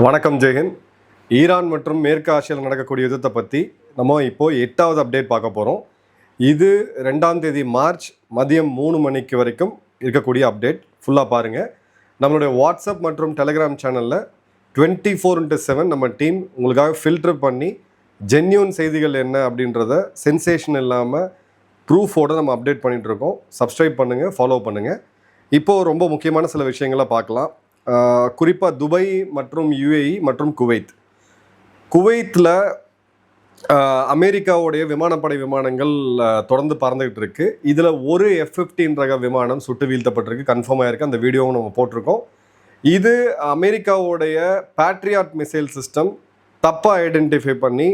வணக்கம் ஜெயஹிந்த். ஈரான் மற்றும் மேற்கு ஆசியாவில் நடக்கக்கூடிய யுத்தத்தை பற்றி நம்ம இப்போது 8வது அப்டேட் பார்க்க போகிறோம். இது 2ஆம் தேதி மார்ச் மதியம் 3 மணிக்கு வரைக்கும் இருக்கக்கூடிய அப்டேட். ஃபுல்லாக பாருங்கள். நம்மளுடைய வாட்ஸ்அப் மற்றும் டெலிகிராம் சேனலில் 24/7 நம்ம டீம் உங்களுக்காக ஃபில்டர் பண்ணி ஜென்யூன் செய்திகள் என்ன அப்படின்றத சென்சேஷன் இல்லாமல் ப்ரூஃபோடு நம்ம அப்டேட் பண்ணிகிட்ருக்கோம். சப்ஸ்கிரைப் பண்ணுங்கள், ஃபாலோ பண்ணுங்கள். இப்போது ரொம்ப முக்கியமான சில விஷயங்களை பார்க்கலாம். குறிப்பாக துபாய் மற்றும் யுஏஇ மற்றும் குவைத்தில் அமெரிக்காவுடைய விமானப்படை விமானங்கள் தொடர்ந்து பறந்துக்கிட்டு இருக்கு. இதில் ஒரு F-15 ரக விமானம் சுட்டு வீழ்த்தப்பட்டிருக்கு, கன்ஃபார்ம் ஆகிருக்கு. அந்த வீடியோவும் நம்ம போட்டிருக்கோம். இது அமெரிக்காவுடைய பேட்ரியாட் மிசைல் சிஸ்டம் தப்பாக ஐடென்டிஃபை பண்ணி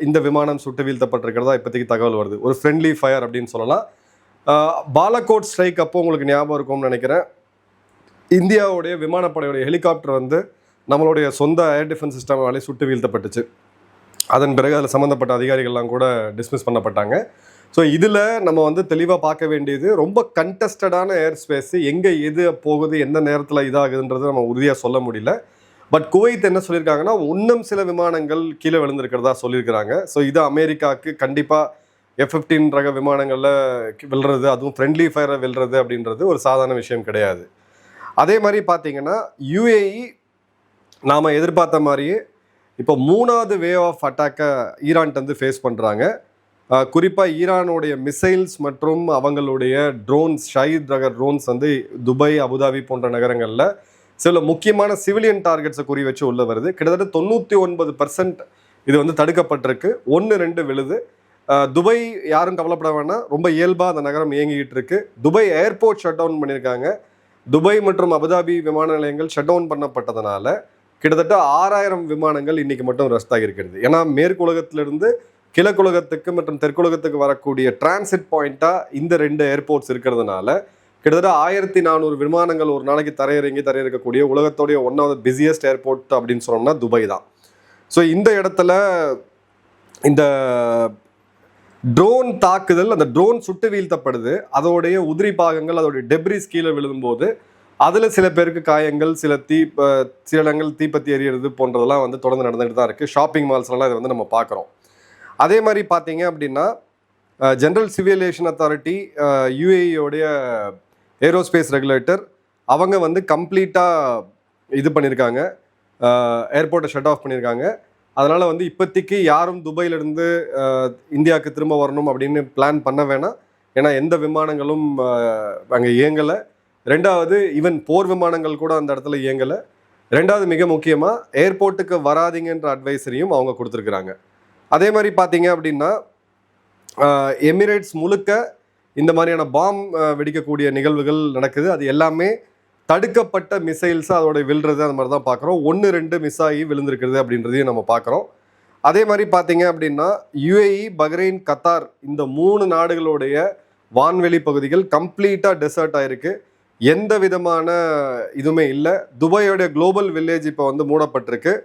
இந்த விமானம் சுட்டு வீழ்த்தப்பட்டிருக்கிறதா இப்போதைக்கு தகவல் வருது. ஒரு ஃப்ரெண்ட்லி ஃபயர் அப்படின்னு சொல்லலாம். பாலக்கோட் ஸ்ட்ரைக் அப்போ உங்களுக்கு ஞாபகம் இருக்கும்னு நினைக்கிறேன். இந்தியாவுடைய விமானப்படையுடைய ஹெலிகாப்டர் நம்மளுடைய சொந்த ஏர் டிஃபென்ஸ் சிஸ்டமாலே சுட்டு வீழ்த்தப்பட்டுச்சு. அதன் பிறகு அதில் சம்மந்தப்பட்ட அதிகாரிகள்லாம் கூட டிஸ்மிஸ் பண்ணப்பட்டாங்க. ஸோ இதில் நம்ம தெளிவாக பார்க்க வேண்டியது, ரொம்ப கண்டஸ்டடான ஏர் ஸ்பேஸு, எங்கே எது போகுது, எந்த நேரத்தில் இதாகுதுன்றது நம்ம உறுதியாக சொல்ல முடியல. பட் குவைத் என்ன சொல்லியிருக்காங்கன்னா, இன்னும் சில விமானங்கள் கீழே விழுந்திருக்கிறதா சொல்லியிருக்கிறாங்க. ஸோ இது அமெரிக்காவுக்கு கண்டிப்பாக F-15 ரக விமானங்களில் வெல்றது, அதுவும் ஃப்ரெண்ட்லி ஃபயரை வெல்றது அப்படின்றது ஒரு சாதாரண விஷயம் கிடையாது. அதே மாதிரி பார்த்தீங்கன்னா யுஏஇ நாம் எதிர்பார்த்த மாதிரியே இப்போ 3வது வேவ் ஆஃப் அட்டாக்கை ஈரான்ட்டு ஃபேஸ் பண்ணுறாங்க. குறிப்பாக ஈரானுடைய மிசைல்ஸ் மற்றும் அவங்களுடைய ட்ரோன்ஸ், ஷஹீத் ரக ட்ரோன்ஸ் துபாய், அபுதாபி போன்ற நகரங்களில் சில முக்கியமான சிவிலியன் டார்கெட்ஸை குறி வச்சு உள்ள வருது. கிட்டத்தட்ட 99% இது தடுக்கப்பட்டிருக்கு. 1-2 விழுது. துபாய் யாரும் கவலைப்பட வேணாம், ரொம்ப இயல்பாக அந்த நகரம் இயங்கிக்கிட்டு இருக்கு. துபாய் ஏர்போர்ட் ஷட் டவுன் பண்ணியிருக்காங்க. துபாய் மற்றும் அபுதாபி விமான நிலையங்கள் ஷட் டவுன் பண்ணப்பட்டதுனால கிட்டத்தட்ட 6000 விமானங்கள் இன்னைக்கு மட்டும் ரஸ்ட் ஆகியிருக்கிறது. ஏன்னா மேற்குலகத்திலிருந்து கிழக்குலகத்துக்கு மற்றும் தெற்குலகத்துக்கு வரக்கூடிய டிரான்சிட் பாயிண்ட்டாக இந்த 2 ஏர்போர்ட்ஸ் இருக்கிறதுனால கிட்டத்தட்ட 1400 விமானங்கள் ஒரு நாளைக்கு தரையிறக்கக்கூடிய உலகத்தோடைய 1வது பிஸியஸ்ட் ஏர்போர்ட் அப்படின்னு சொன்னோம்னா துபாய் தான். ஸோ இந்த இடத்துல இந்த ட்ரோன் தாக்குதல், அந்த ட்ரோன் சுட்டு வீழ்த்தப்படுது, அதோடைய உதிரி பாகங்கள், அதோடைய டெப்ரிஸ் கீழே விழும்போது அதில் சில பேருக்கு காயங்கள், சில இடங்கள் தீப்பத்தி எறிகிறது போன்றதெல்லாம் தொடர்ந்து நடந்துகிட்டு தான் இருக்குது. ஷாப்பிங் மால்ஸ்லாம் இதை நம்ம பார்க்குறோம். அதே மாதிரி பார்த்தீங்க அப்படின்னா ஜென்ரல் சிவில் ஏவியேஷன் அத்தாரிட்டி, யுஏஇயோடைய ஏரோஸ்பேஸ் ரெகுலேட்டர், அவங்க கம்ப்ளீட்டாக இது பண்ணியிருக்காங்க, ஏர்போர்ட்டை ஷட் ஆஃப் பண்ணியிருக்காங்க. அதனால் இப்போதைக்கு யாரும் துபாயிலிருந்து இந்தியாவுக்கு திரும்ப வரணும் அப்படின்னு பிளான் பண்ண வேணாம். ஏன்னா எந்த விமானங்களும் அங்கே இயங்கலை. 2வது ஈவன் போர் விமானங்கள் கூட அந்த இடத்துல இயங்கலை. 2வது மிக முக்கியமாக ஏர்போர்ட்டுக்கு வராதிங்கன்ற அட்வைசரியும் அவங்க கொடுத்துருக்குறாங்க. அதே மாதிரி பார்த்தீங்க அப்படின்னா எமிரேட்ஸ் முழுக்க இந்த மாதிரியான பாம் வெடிக்கக்கூடிய நிகழ்வுகள் நடக்குது. அது எல்லாமே தடுக்கப்பட்ட மிசைல்ஸ், அதோட விழுறது, அந்த மாதிரி தான் பார்க்குறோம். 1-2 மிஸ் ஆகி விழுந்திருக்கிறது அப்படின்றதையும் நம்ம பார்க்குறோம். அதே மாதிரி பார்த்தீங்க அப்படின்னா யுஏஇ, பஹ்ரைன், கத்தார் இந்த 3 நாடுகளுடைய வான்வெளி பகுதிகள் கம்ப்ளீட்டாக டெசர்ட் ஆகிருக்கு. எந்த விதமான இதுவுமே இல்லை. துபாயோடைய குளோபல் வில்லேஜ் இப்போ மூடப்பட்டிருக்கு.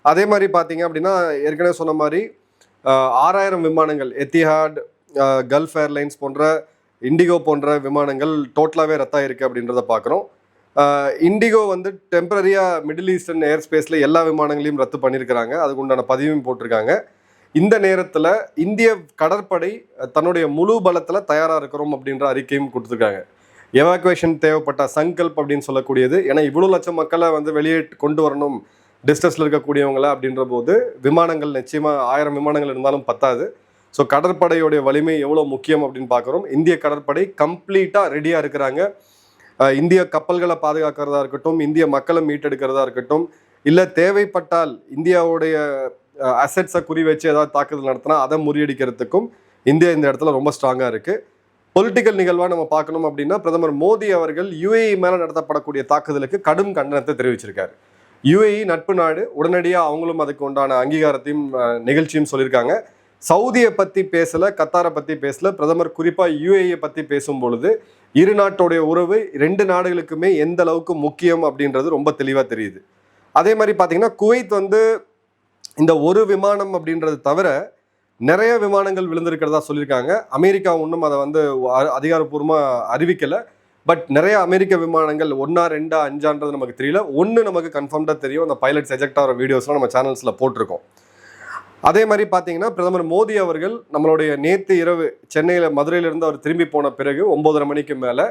அதே மாதிரி பார்த்தீங்க அப்படின்னா ஏற்கனவே சொன்ன மாதிரி 6000 விமானங்கள், எத்திஹாட், கல்ஃப் ஏர்லைன்ஸ் போன்ற, இண்டிகோ போன்ற விமானங்கள் டோட்டலாகவே ரத்தாயிருக்கு அப்படின்றத பார்க்குறோம். இண்டிகோ டெம்பரரியாக மிடில் ஈஸ்டர்ன் ஏர் ஸ்பேஸில் எல்லா விமானங்களையும் ரத்து பண்ணியிருக்கிறாங்க. அதுக்கு உண்டான பதிவையும் போட்டிருக்காங்க. இந்த நேரத்தில் இந்திய கடற்படை தன்னுடைய முழு பலத்தில் தயாராக இருக்கிறோம் அப்படின்ற அறிக்கையும் கொடுத்துருக்காங்க. எவாக்குவேஷன் தேவைப்பட்ட சங்கல்ப் அப்படின்னு சொல்லக்கூடியது. ஏன்னா இவ்வளோ லட்சம் மக்களை வெளியே கொண்டு வரணும் டிஸ்டன்ஸில் இருக்கக்கூடியவங்கள அப்படின்ற போது விமானங்கள் நிச்சயமாக 1000 விமானங்கள் இருந்தாலும் பத்தாது. ஸோ கடற்படையோடைய வலிமை எவ்வளோ முக்கியம் அப்படின்னு பார்க்குறோம். இந்திய கடற்படை கம்ப்ளீட்டாக ரெடியாக இருக்கிறாங்க. இந்திய கப்பல்களை பாதுகாக்கிறதா இருக்கட்டும், இந்திய மக்களை மீட்டெடுக்கிறதா இருக்கட்டும், இல்லை தேவைப்பட்டால் இந்தியாவுடைய அசெட்ஸை குறி வச்சு ஏதாவது தாக்குதல் நடத்தினா அதை முறியடிக்கிறதுக்கும் இந்தியா இந்த இடத்துல ரொம்ப ஸ்ட்ராங்காக இருக்குது. பொலிட்டிக்கல் நிகழ்வாக நம்ம பார்க்கணும் அப்படின்னா பிரதமர் மோடி அவர்கள் யுஏஇ மேலே நடத்தப்படக்கூடிய தாக்குதலுக்கு கடும் கண்டனத்தை தெரிவிச்சிருக்காரு. யுஏஇ நட்பு நாடு, உடனடியாக அவங்களும் அதுக்கு உண்டான அங்கீகாரத்தையும் நிகழ்ச்சியும் சொல்லியிருக்காங்க. சவுதியை பற்றி பேசலை, கத்தாரை பற்றி பேசலை. பிரதமர் குறிப்பாக யுஏஇயை பற்றி பேசும் பொழுது இரு நாட்டோடைய உறவு 2 நாடுகளுக்குமே எந்த அளவுக்கு முக்கியம் அப்படின்றது ரொம்ப தெளிவாக தெரியுது. அதே மாதிரி பார்த்தீங்கன்னா குவைத் இந்த ஒரு விமானம் அப்படின்றது தவிர நிறைய விமானங்கள் விழுந்திருக்கிறதா சொல்லியிருக்காங்க. அமெரிக்கா இன்னும் அதை அதிகாரப்பூர்வமாக அறிவிக்கலை. பட் நிறைய அமெரிக்க விமானங்கள் 1, 2, 5 நமக்கு தெரியல. 1 நமக்கு கன்ஃபார்ம்டாக தெரியும். அந்த பைலட்ஸ் எஜெக்ட் ஆகிற வீடியோஸ்லாம் நம்ம சேனல்ஸில் போட்டிருக்கோம். அதே மாதிரி பார்த்தீங்கன்னா பிரதமர் மோடி அவர்கள் நம்மளுடைய நேற்று இரவு சென்னையில் மதுரையிலிருந்து அவர் திரும்பி போன பிறகு 9:30 மணிக்கு மேலே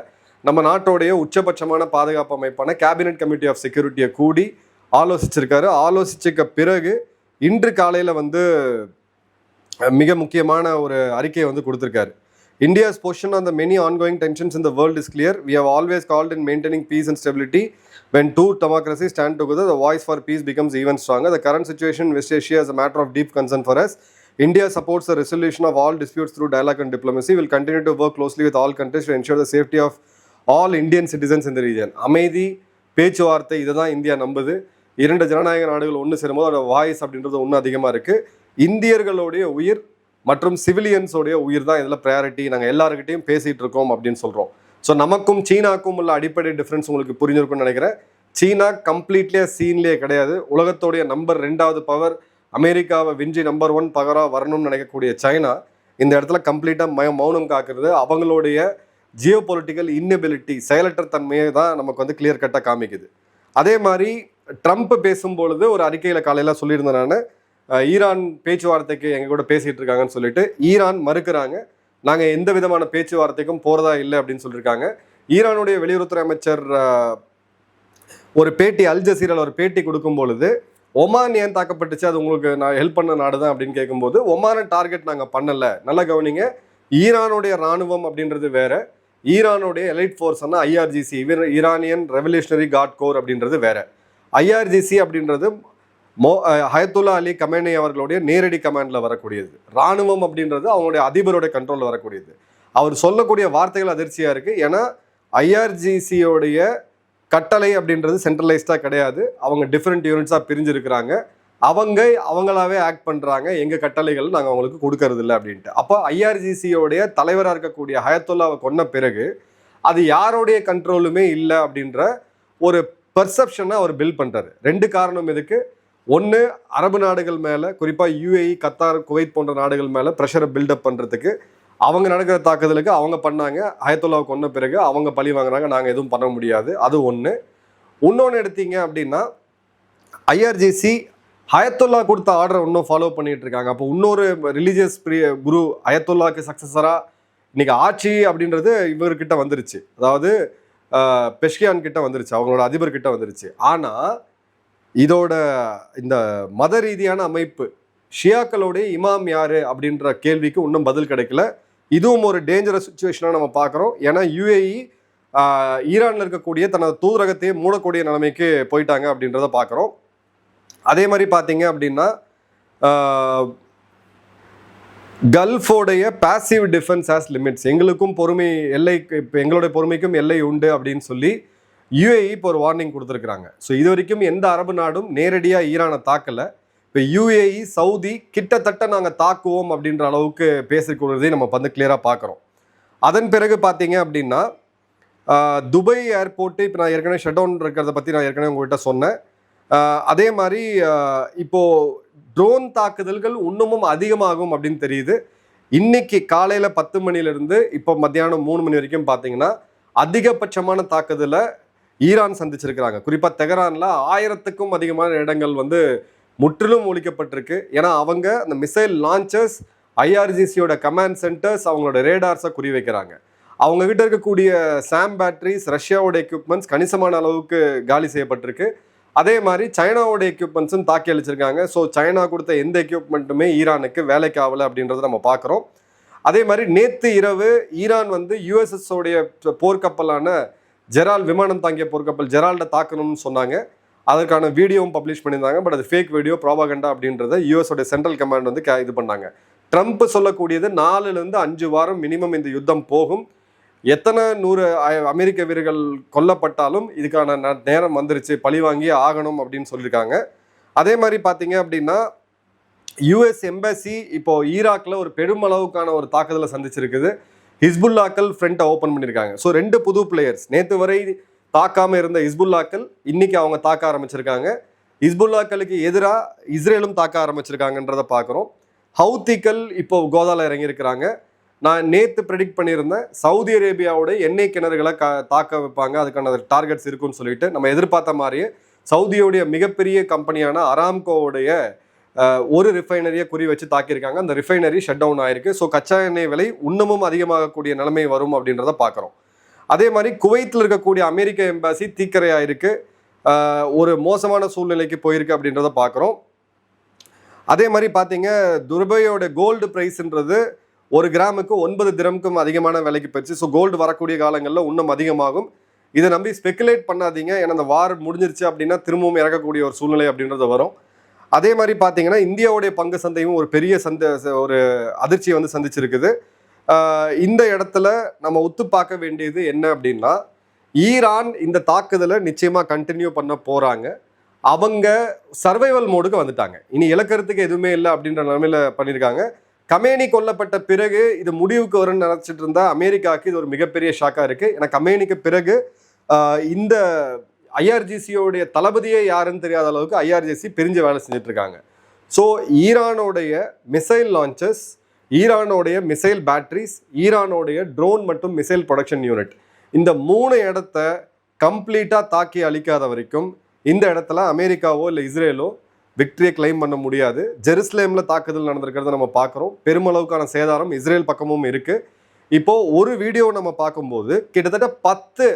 நம்ம நாட்டோடைய உச்சபட்சமான பாதுகாப்பு அமைப்பான கேபினெட் கமிட்டி ஆஃப் செக்யூரிட்டியை கூடி ஆலோசிச்சிருக்காரு. ஆலோசிச்சுக்க பிறகு இன்று காலையில் வந்து மிக முக்கியமான ஒரு அறிக்கையை வந்து கொடுத்துருக்காரு. India's position on the many ongoing tensions in the world is clear. We have always called in maintaining peace and stability. When two democracies stand together, the voice for peace becomes even stronger. The current situation in West Asia is a matter of deep concern for us. India supports the resolution of all disputes through dialogue and diplomacy. We will continue to work closely with all countries to ensure the safety of all Indian citizens in the region. அமைதி, பேச்சுவார்த்தை இதுதான் India நம்புது. 2 ஜனநாயக நாடுகள் ஒன்று சேரும்போது அதோட voice அப்படின்றது ஒன்றும் அதிகமாக இருக்குது. இந்தியர்களுடைய உயிர் மற்றும் சிவிலியன்ஸோடைய உயிர் தான் இதில் ப்ரையாரிட்டி. நாங்கள் எல்லாருக்கிட்டையும் பேசிகிட்டு இருக்கோம் அப்படின்னு சொல்கிறோம். ஸோ நமக்கும் சீனாக்கும் உள்ள அடிப்படை டிஃப்ரென்ஸ் உங்களுக்கு புரிஞ்சிருக்கும்னு நினைக்கிறேன். சீனா கம்ப்ளீட்லியே சீன்லேயே கிடையாது. உலகத்தோடைய நம்பர் 2வது பவர், அமெரிக்காவை விஞ்சி நம்பர் 1 பவராக வரணும்னு நினைக்கக்கூடிய சைனா இந்த இடத்துல கம்ப்ளீட்டாக மௌனம் காக்கிறது அவங்களுடைய ஜியோ பொலிட்டிக்கல் இன்னெபிலிட்டி, செயலற்ற தன்மையை தான் நமக்கு வந்து கிளியர் கட்டாக காமிக்குது. அதே மாதிரி ட்ரம்ப் பேசும்பொழுது ஒரு அறிக்கையில் காலையில் சொல்லியிருந்தேன் நான், ஈரான் பேச்சுவார்த்தைக்கு எங்கள் கூட பேசிகிட்டு இருக்காங்கன்னு சொல்லிட்டு ஈரான் மறுக்கிறாங்க. நாங்கள் எந்த விதமான பேச்சுவார்த்தைக்கும் போகிறதா இல்லை அப்படின்னு சொல்லியிருக்காங்க. ஈரானுடைய வெளியுறவுத்துறை அமைச்சர் ஒரு பேட்டி அல் ஜசீரால ஒரு பேட்டி கொடுக்கும் பொழுது ஒமான் ஏன் தாக்கப்பட்டுச்சு, அது உங்களுக்கு நான் ஹெல்ப் பண்ண நாடு தான் அப்படின்னு கேட்கும்போது ஒமான டார்கெட் நாங்கள் பண்ணலை. நல்லா கவனிங்க, ஈரானுடைய இராணுவம் அப்படின்றது வேற, ஈரானுடைய எலைட் ஃபோர்ஸ்னா IRGC, Iranian Revolutionary Guard Corps அப்படின்றது வேற. ஐஆர்ஜிசி அப்படின்றது ஹயத்துல்லா அலி கமேனி அவர்களுடைய நேரடி கமாண்டில் வரக்கூடியது. இராணுவம் அப்படின்றது அவங்களுடைய அதிபருடைய கண்ட்ரோலில் வரக்கூடியது. அவர் சொல்லக்கூடிய வார்த்தைகள் அதிர்ச்சியாக இருக்குது. ஏன்னா ஐஆர்ஜிசியோடைய கட்டளை அப்படின்றது சென்ட்ரலைஸ்டாக கிடையாது. அவங்க டிஃப்ரெண்ட் யூனிட்ஸாக பிரிஞ்சிருக்கிறாங்க. அவங்களாவே ஆக்ட் பண்ணுறாங்க. எங்கள் கட்டளைகள் நாங்கள் அவங்களுக்கு கொடுக்கறது இல்லை அப்படின்ட்டு. அப்போ ஐஆர்ஜிசியோடைய தலைவராக இருக்கக்கூடிய ஹயத்துல்லாவை கொன்ன பிறகு அது யாரோடைய கண்ட்ரோலுமே இல்லை அப்படின்ற ஒரு பெர்செப்ஷனை அவர் பில்ட் பண்ணுறாரு. 2 காரணம் இதுக்கு. ஒன்று, அரபு நாடுகள் மேலே, குறிப்பாக யுஏஇ, கத்தார், குவைத் போன்ற நாடுகள் மேலே ப்ரெஷரை பில்டப் பண்ணுறதுக்கு அவங்க நடக்கிற தாக்குதலுக்கு அவங்க பண்ணாங்க. ஹயத்துல்லாவை கொன்ன பிறகு அவங்க பழி வாங்குறாங்க, நாங்கள் எதுவும் பண்ண முடியாது. அது ஒன்று. இன்னொன்று எடுத்தீங்க அப்படின்னா ஐஆர்ஜிசி ஹயத்துல்லா கொடுத்த ஆர்டரை இன்னும் ஃபாலோ பண்ணிட்டு இருக்காங்க. அப்போ இன்னொரு ரிலீஜியஸ் குரு அயத்துல்லாவுக்கு சக்ஸஸராக இன்னைக்கு ஆட்சி அப்படின்றது இவர்கிட்ட வந்துருச்சு. அதாவது பெஷ்கியான் கிட்ட வந்துருச்சு, அவங்களோட அதிபர் கிட்ட வந்துருச்சு. ஆனால் இதோட இந்த மத ரீதியான அமைப்பு ஷியாக்களுடைய இமாம் யாரு அப்படின்ற கேள்விக்கு இன்னும் பதில் கிடைக்கல. இதுவும் ஒரு டேஞ்சரஸ் சுச்சுவேஷனாக நம்ம பார்க்குறோம். ஏன்னா யுஏஇ ஈரானில் இருக்கக்கூடிய தனது தூதரகத்தையே மூடக்கூடிய நிலைமைக்கு போயிட்டாங்க அப்படின்றத பார்க்குறோம். அதே மாதிரி பார்த்தீங்க அப்படின்னா கல்ஃபோடைய பாசிவ் டிஃபென்ஸ் ஆஸ் லிமிட்ஸ், எங்களுக்கும் பொறுமை எல்லை, இப்போ எங்களுடைய பொறுமைக்கும் எல்லை உண்டு அப்படின்னு சொல்லி யுஏஇ இப்போ ஒரு வார்னிங் கொடுத்துருக்குறாங்க. ஸோ இது வரைக்கும் எந்த அரபு நாடும் நேரடியாக ஈரானை தாக்கலை. இப்போ யுஏஇ, சவுதி கிட்டத்தட்ட நாங்கள் தாக்குவோம் அப்படின்ற அளவுக்கு பேசிக்கொள்வதை நம்ம வந்து கிளியராக பார்க்குறோம். அதன் பிறகு பார்த்தீங்க அப்படின்னா துபாய் ஏர்போர்ட்டு இப்போ நான் ஏற்கனவே ஷட் டவுன் இருக்கிறத பற்றி நான் ஏற்கனவே உங்கள்கிட்ட சொன்னேன். அதே மாதிரி இப்போது ட்ரோன் தாக்குதல்கள் இன்னமும் அதிகமாகும் அப்படின்னு தெரியுது. இன்னைக்கு காலையில் 10 மணிலேருந்து இப்போ மத்தியானம் 3 மணி வரைக்கும் பார்த்தீங்கன்னா அதிகபட்சமான தாக்குதலை ஈரான் சந்திச்சிருக்கிறாங்க. குறிப்பாக தெஹரானில் 1000க்கும் அதிகமான இடங்கள் வந்து முற்றிலும் ஒழிக்கப்பட்டிருக்கு. ஏன்னா அவங்க அந்த மிசைல் லான்ச்சர்ஸ், ஐஆர்ஜிசியோட கமாண்ட் சென்டர்ஸ், அவங்களோட ரேடார்ஸை குறி வைக்கிறாங்க. அவங்ககிட்ட இருக்கக்கூடிய சாம் பேட்டரிஸ், ரஷ்யாவோட எக்யூப்மெண்ட்ஸ் கணிசமான அளவுக்கு காலி செய்யப்பட்டிருக்கு. அதே மாதிரி சைனாவோட எக்யூப்மெண்ட்ஸும் தாக்கி அளிச்சிருக்காங்க. ஸோ சைனா கொடுத்த எந்த எக்யூப்மெண்ட்டுமே ஈரானுக்கு வேலைக்கு ஆகலை அப்படின்றத நம்ம பார்க்குறோம். அதே மாதிரி நேற்று இரவு ஈரான் வந்து யுஎஸ்எஸ்ஸோடைய போர்க்கப்பலான ஜெரால், விமானம் தாங்கிய போர்க்கப்பல் ஜெரால்டை தாக்கணும்னு சொன்னாங்க. அதற்கான வீடியோவும் பப்ளிஷ் பண்ணியிருந்தாங்க. பட் அது ஃபேக் வீடியோ, ப்ராபகண்டா அப்படின்றத யூஎஸோட சென்ட்ரல் கமாண்ட் வந்து இது பண்ணாங்க. ட்ரம்ப் சொல்லக்கூடியது 4லேருந்து 5 வாரம் மினிமம் இந்த யுத்தம் போகும். எத்தனை 100 அமெரிக்க வீரர்கள் கொல்லப்பட்டாலும் இதுக்கான நேரம் வந்துருச்சு, பழி வாங்கி ஆகணும் அப்படின்னு சொல்லியிருக்காங்க. அதே மாதிரி பார்த்தீங்க அப்படின்னா யூஎஸ் எம்பசி இப்போ ஈராக்கில் ஒரு பெருமளவுக்கான ஒரு தாக்குதலை சந்திச்சிருக்குது. ஹிஸ்புல்லாக்கள் ஃப்ரண்ட்டை ஓப்பன் பண்ணியிருக்காங்க. ஸோ 2 புது பிளேயர்ஸ், நேற்று வரை தாக்காமல் இருந்த ஹிஸ்புல்லாக்கள் இன்னைக்கு அவங்க தாக்க ஆரம்பிச்சிருக்காங்க. ஹிஸ்புல்லாக்களுக்கு எதிராக இஸ்ரேலும் தாக்க ஆரம்பிச்சிருக்காங்கன்றதை பார்க்குறோம். ஹவுத்திகள் இப்போ கோதாவில் இறங்கியிருக்கிறாங்க. நான் நேற்று ப்ரெடிக்ட் பண்ணியிருந்தேன் சவுதி அரேபியாவோட எண்ணெய் கிணறுகளை தாக்க வைப்பாங்க, அதுக்கான டார்கெட்ஸ் இருக்குன்னு சொல்லிட்டு நம்ம எதிர்பார்த்த மாதிரியே சவுதியோடைய மிகப்பெரிய கம்பெனியான அராம்கோவுடைய ஒரு ரிஃபைனரியை குறி வச்சு தாக்கியிருக்காங்க. அந்த ரிஃபைனரி ஷட் டவுன் ஆயிருக்கு. ஸோ கச்சா எண்ணெய் விலை இன்னமும் அதிகமாகக்கூடிய நிலைமை வரும் அப்படின்றத பார்க்குறோம். அதே மாதிரி குவைத்தில் இருக்கக்கூடிய அமெரிக்க எம்பாசி தீக்கரையாயிருக்கு, ஒரு மோசமான சூழ்நிலைக்கு போயிருக்கு அப்படின்றத பார்க்குறோம். அதே மாதிரி பார்த்தீங்க துபாயோட கோல்டு ப்ரைஸ்ன்றது ஒரு கிராமுக்கு 9 திரம்க்கும் அதிகமான விலைக்கு போயிடுச்சு. ஸோ கோல்டு வரக்கூடிய காலங்களில் இன்னும் அதிகமாகும். இதை நம்பி ஸ்பெகுலேட் பண்ணாதீங்க, ஏன்னா அந்த வார் முடிஞ்சிருச்சு அப்படின்னா திரும்பவும் இறக்கக்கூடிய ஒரு சூழ்நிலை அப்படின்றது வரும். அதே மாதிரி பார்த்தீங்கன்னா இந்தியாவுடைய பங்கு சந்தையும் ஒரு பெரிய ஒரு அதிர்ச்சியை வந்து சந்திச்சிருக்குது. இந்த இடத்துல நம்ம ஒத்து பார்க்க வேண்டியது என்ன அப்படின்னா, ஈரான் இந்த தாக்குதலை நிச்சயமாக கண்டினியூ பண்ண போகிறாங்க. அவங்க சர்வைவல் மோடுக்கு வந்துட்டாங்க, இனி இழக்கிறதுக்கு எதுவுமே இல்லை அப்படின்ற நிலைமையில பண்ணியிருக்காங்க. கமேனி கொல்லப்பட்ட பிறகு இது முடிவுக்கு வரும்னு நினச்சிட்டு இருந்தா அமெரிக்காவுக்கு இது ஒரு மிகப்பெரிய ஷாக்காக இருக்குது. ஏன்னா கமேனிக்கு பிறகு இந்த ஐஆர்ஜிசியோடைய தளபதியே யாருன்னு தெரியாத அளவுக்கு ஐஆர்ஜிசி பிரிஞ்சு வேலை செஞ்சுட்டு இருக்காங்க. ஸோ ஈரானோடைய மிசைல் லான்ச்சஸ், ஈரானோடைய மிசைல் பேட்டரிஸ், ஈரானோடைய ட்ரோன் மற்றும் மிசைல் ப்ரொடக்ஷன் யூனிட், இந்த 3 இடத்த கம்ப்ளீட்டாக தாக்கி அழிக்காத வரைக்கும் இந்த இடத்துல அமெரிக்காவோ இல்லை இஸ்ரேலோ விக்டரியை கிளைம் பண்ண முடியாது. ஜெருசலேமில் தாக்குதல் நடந்திருக்கிறத நம்ம பார்க்குறோம். பெருமளவுக்கான சேதாரம் இஸ்ரேல் பக்கமும் இருக்குது. இப்போது ஒரு வீடியோ நம்ம பார்க்கும்போது கிட்டத்தட்ட 10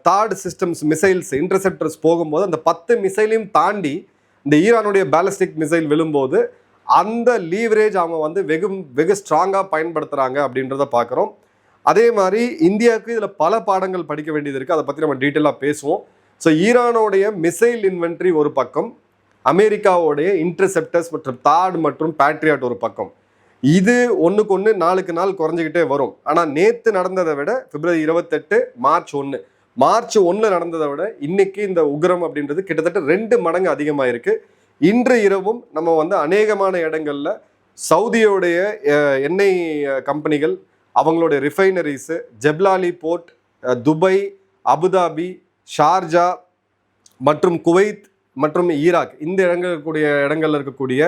தார்ட் சிஸ்டம்ஸ் மிசைல்ஸ் இன்டர்செப்டர்ஸ் போகும்போது அந்த 10 மிசைலையும் தாண்டி இந்த ஈரானுடைய பேலிஸ்டிக் மிசைல் விழும்போது அந்த லீவரேஜ் அவங்க வந்து வெகு ஸ்ட்ராங்காக பயன்படுத்துகிறாங்க அப்படின்றத பார்க்குறோம். அதே மாதிரி இந்தியாவுக்கு இதில் பல பாடங்கள் படிக்க வேண்டியது இருக்குது, அதை பற்றி நம்ம டீட்டெயிலாக பேசுவோம். ஸோ ஈரானோடைய மிசைல் இன்வென்ட்ரி ஒரு பக்கம், அமெரிக்காவோடைய இன்டர்செப்டர்ஸ் மற்றும் தாட் மற்றும் பேட்ரியாட் ஒரு பக்கம். இது ஒன்றுக்கு ஒன்று நாளுக்கு நாள் குறைஞ்சிக்கிட்டே வரும். ஆனால் நேற்று நடந்ததை விட பிப்ரவரி 28 மார்ச் 1 நடந்ததை விட இன்னைக்கு இந்த உக்ரம் அப்படின்றது கிட்டத்தட்ட 2 மடங்கு அதிகமாக இருக்குது. இன்று இரவும் நம்ம வந்து அநேகமான இடங்களில் சவுதியோடைய எண்ணெய் கம்பெனிகள், அவங்களுடைய ரிஃபைனரிஸு, ஜெப்லாலி போர்ட், துபாய், அபுதாபி, ஷார்ஜா மற்றும் குவைத் மற்றும் ஈராக், இந்த இடங்கள்ல இருக்கக்கூடிய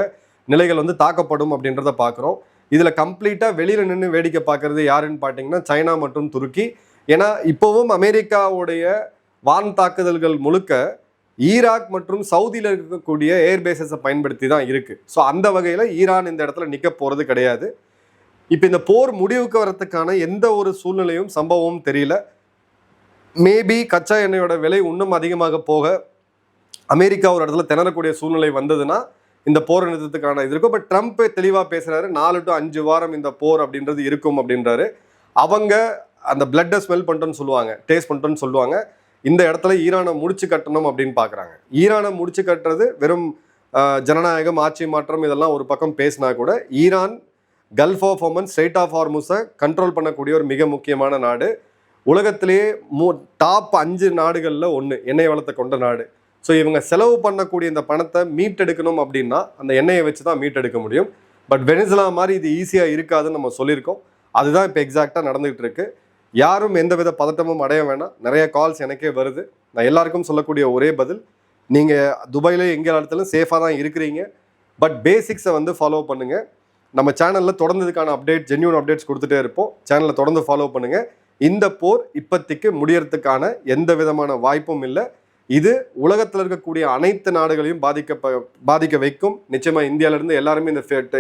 நிலைகள் வந்து தாக்கப்படும் அப்படின்றத பார்க்குறோம். இதில் கம்ப்ளீட்டாக வெளியில் நின்று வேடிக்கை பார்க்குறது யாருன்னு பார்த்தீங்கன்னா சைனா மற்றும் துருக்கி. ஏன்னா இப்போவும் அமெரிக்காவுடைய வான் தாக்குதல்கள் முழுக்க ஈராக் மற்றும் சவுதியில் இருக்கக்கூடிய ஏர்பேஸஸை பயன்படுத்தி தான் இருக்குது. ஸோ அந்த வகையில் ஈரான் இந்த இடத்துல நிற்க போகிறது கிடையாது. இப்போ இந்த போர் முடிவுக்கு வரத்துக்கான எந்த ஒரு சூழ்நிலையும் சம்பவமும் தெரியல. மேபி கச்சா எண்ணெயோட விலை இன்னும் அதிகமாக போக அமெரிக்கா ஒரு இடத்துல திணறக்கூடிய சூழ்நிலை வந்ததுன்னா இந்த போர் நிறுத்தத்துக்கான இது இருக்கும். பட் ட்ரம்ப் தெளிவாக பேசுகிறாரு, 4 to 5 வாரம் இந்த போர் அப்படின்றது இருக்கும் அப்படின்றாரு. அவங்க அந்த பிளட்டை ஸ்மெல் பண்ணிட்டோன்னு சொல்லுவாங்க, டேஸ்ட் பண்ணிட்டோன்னு சொல்லுவாங்க. இந்த இடத்துல ஈரானை முடிச்சு கட்டணும் அப்படின்னு பார்க்குறாங்க. ஈரானை முடிச்சு கட்டுறது வெறும் ஜனநாயகம், ஆட்சி மாற்றம் இதெல்லாம் ஒரு பக்கம் பேசினா கூட Iran Gulf of Oman, Strait of ஹார்முஸை கண்ட்ரோல் பண்ணக்கூடிய ஒரு மிக முக்கியமான நாடு. உலகத்திலேயே டாப் 5 நாடுகளில் 1 எண்ணெய் வளத்தை கொண்ட நாடு. ஸோ இவங்க செலவு பண்ணக்கூடிய இந்த பணத்தை மீட்டெடுக்கணும் அப்படின்னா அந்த எண்ணெயை வச்சு தான் மீட்டெடுக்க முடியும். பட் வெனிசுலா மாதிரி இது ஈஸியாக இருக்காதுன்னு நம்ம சொல்லியிருக்கோம். அதுதான் இப்போ எக்ஸாக்டாக நடந்துகிட்டு இருக்கு. யாரும் எந்தவித பதட்டமும் அடைய வேணாம். நிறைய கால்ஸ் எனக்கே வருது. நான் எல்லாருக்கும் சொல்லக்கூடிய ஒரே பதில், நீங்கள் துபாயில் எங்கே இடத்துலையும் சேஃபாக தான் இருக்கிறீங்க. பட் பேசிக்ஸை வந்து ஃபாலோ பண்ணுங்கள். நம்ம சேனலில் தொடர்ந்து இதுக்கான ஜென்யூன் அப்டேட்ஸ் கொடுத்துட்டே இருப்போம். சேனலை தொடர்ந்து ஃபாலோ பண்ணுங்கள். இந்த போர் இப்போதைக்கு முடியறதுக்கான எந்த விதமான வாய்ப்பும் இல்லை. இது உலகத்தில் இருக்கக்கூடிய அனைத்து நாடுகளையும் பாதிக்க வைக்கும். நிச்சயமாக இந்தியாவிலேருந்து எல்லாருமே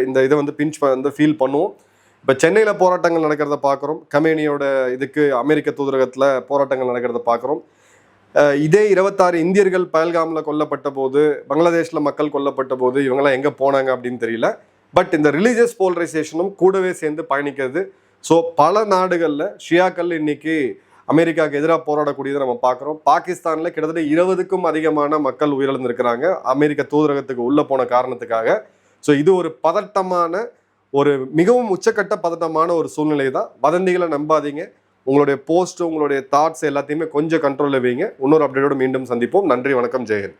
இந்த இதை வந்து பிஞ்ச் வந்து ஃபீல் பண்ணுவோம். இப்போ சென்னையில் போராட்டங்கள் நடக்கிறத பார்க்குறோம். கமேனியோட இதுக்கு அமெரிக்க தூதரகத்தில் போராட்டங்கள் நடக்கிறத பார்க்குறோம். இதே 26 இந்தியர்கள் பஹல்காமில் கொல்லப்பட்ட போது, பங்களாதேஷில் மக்கள் கொல்லப்பட்ட போது இவங்கெல்லாம் எங்கே போனாங்க அப்படின்னு தெரியல. பட் இந்த ரிலீஜியஸ் போலரைசேஷனும் கூடவே சேர்ந்து பயணிக்கிறது. ஸோ பல நாடுகளில் ஷியாக்கள் இன்னைக்கு அமெரிக்காவுக்கு எதிராக போராடக்கூடியதை நம்ம பார்க்குறோம். பாகிஸ்தானில் கிட்டத்தட்ட 20க்கும் அதிகமான மக்கள் உயிரிழந்திருக்கிறாங்க அமெரிக்க தூதரகத்துக்கு உள்ளே போன காரணத்துக்காக. ஸோ இது ஒரு பதட்டமான, ஒரு மிகவும் உச்சக்கட்ட பதட்டமான ஒரு சூழ்நிலை தான். வதந்திகளை நம்பாதீங்க. உங்களுடைய போஸ்ட், உங்களுடைய தாட்ஸ் எல்லாத்தையுமே கொஞ்சம் கண்ட்ரோலில் வைங்க. இன்னொரு அப்டேட்டோடு மீண்டும் சந்திப்போம். நன்றி, வணக்கம், ஜெயஹிந்த்.